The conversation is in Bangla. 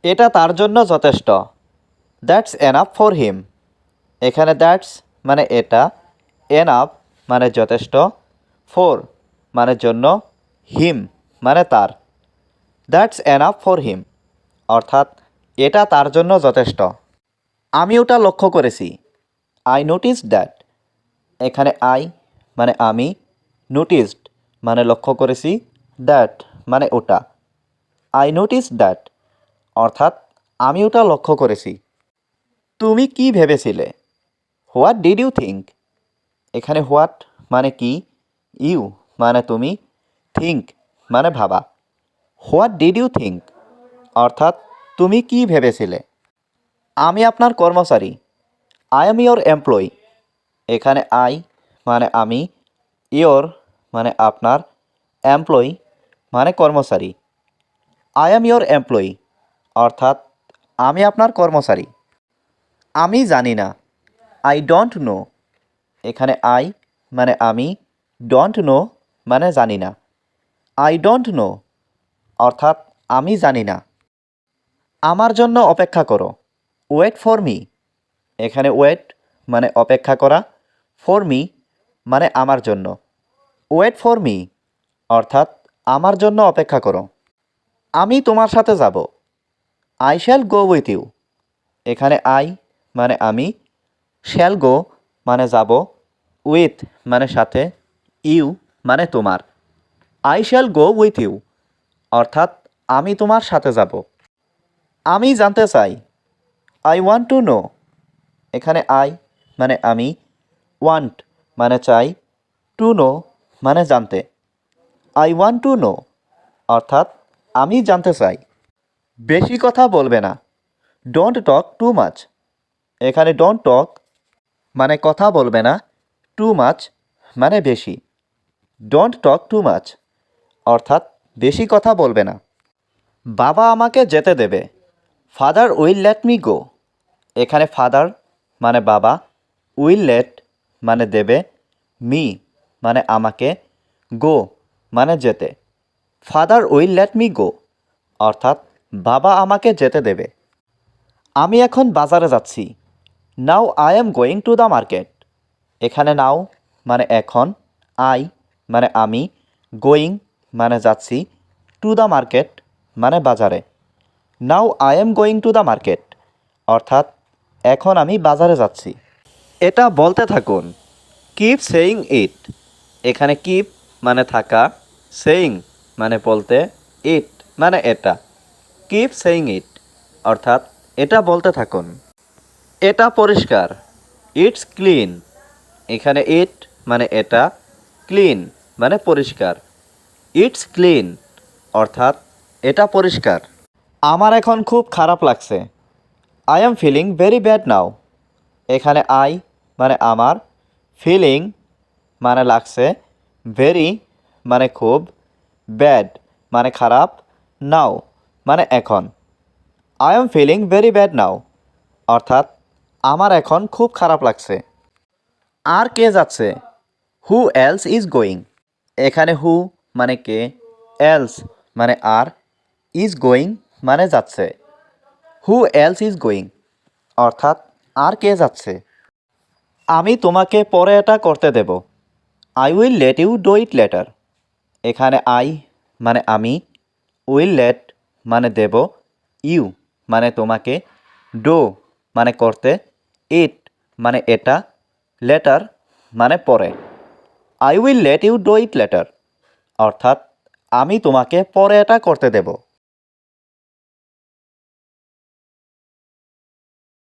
এটা তার জন্য যথেষ্ট। That's enough for him. এখানে দ্যাটস মানে এটা, এনাফ মানে যথেষ্ট, ফর মানে জন্য, হিম মানে তার। দ্যাটস এনাফ ফর হিম অর্থাৎ এটা তার জন্য যথেষ্ট। আমি ওটা লক্ষ্য করেছি। I noticed that. এখানে আই মানে আমি, নোটিসড মানে লক্ষ্য করেছি, দ্যাট মানে ওটা। আই নোটিসড দ্যাট অর্থাৎ আমি ওটা লক্ষ্য করেছি। তুমি কি ভেবেছিলে? What did you think. এখানে হোয়াট মানে কি, ইউ মানে তুমি, থিঙ্ক মানে ভাবা। হোয়াট ডিড ইউ থিঙ্ক অর্থাৎ তুমি কি ভেবেছিলে। আমি আপনার কর্মচারী। I am your employee. এখানে আই মানে আমি, ইয়োর মানে আপনার, এমপ্লয়ি মানে কর্মচারী। আই এম ইয়োর এমপ্লয়ি অর্থাৎ আমি আপনার কর্মচারী। আমি জানি না। I don't know. এখানে আই মানে আমি, ডোন্ট নো মানে জানি না। আই ডোন্ট নো অর্থাৎ আমি জানি না। আমার জন্য অপেক্ষা করো। Wait for me. এখানে ওয়েট মানে অপেক্ষা করা, ফর মি মানে আমার জন্য। ওয়েট ফর মি অর্থাৎ আমার জন্য অপেক্ষা করো। আমি তোমার সাথে যাব। I shall go with you. এখানে আই মানে আমি, শ্যাল গো মানে যাব, উইথ মানে সাথে, ইউ মানে তোমার। I shall go with you অর্থাৎ আমি তোমার সাথে যাব। আমি জানতে চাই। I want to know. এখানে আই মানে আমি, ওয়ান্ট মানে চাই, টু নো মানে জানতে। আই ওয়ান্ট টু নো অর্থাৎ আমি জানতে চাই। বেশি কথা বলবে না। Don't talk too much. এখানে ডোন্ট টক মানে কথা বলবে না, টু মাচ মানে বেশি। ডোন্ট টক টু মাচ অর্থাৎ বেশি কথা বলবে না। বাবা আমাকে যেতে দেবে। Father will let me go. এখানে ফাদার মানে বাবা, উইল লেট মানে দেবে, মি মানে আমাকে, গো মানে যেতে। Father will let me go অর্থাৎ বাবা আমাকে যেতে দেবে। আমি এখন বাজারে যাচ্ছি। Now I am going to the market. এখানে নাও মানে এখন, আই মানে আমি, গোয়িং মানে যাচ্ছি, টু দ্য মার্কেট মানে বাজারে। Now I am going to the market অর্থাৎ এখন আমি বাজারে যাচ্ছি। এটা বলতে থাকুন। কিপ সেইং ইট। এখানে কিপ মানে থাকা, সেইং মানে বলতে, ইট মানে এটা। কিপ সেইং ইট অর্থাৎ এটা বলতে থাকুন। এটা পরিষ্কার। It's clean. এখানে ইট মানে এটা, ক্লিন মানে পরিষ্কার। ইটস ক্লিন অর্থাৎ এটা পরিষ্কার। আমার এখন খুব খারাপ লাগছে। I am feeling very bad now. এখানে আই মানে আমার, ফিলিং মানে লাগছে, ভেরি মানে খুব, ব্যাড মানে খারাপ, নাও মানে এখন। I am feeling very bad now অর্থাৎ আমার এখন খুব খারাপ লাগছে। আর কে যাচ্ছে? Who else is going. এখানে হু মানে কে, এলস মানে আর, ইজ গোয়িং মানে যাচ্ছে। হু এলস ইজ গোয়িং অর্থাৎ আর কে যাচ্ছে। আমি তোমাকে পরে এটা করতে দেব। I will let you do it later. এখানে আই মানে আমি, উইল লেট মানে দেব, ইউ মানে তোমাকে, ডো মানে করতে, ইট মানে এটা, লেটার মানে পরে। I will let you do it later অর্থাৎ আমি তোমাকে পরে এটা করতে দেব।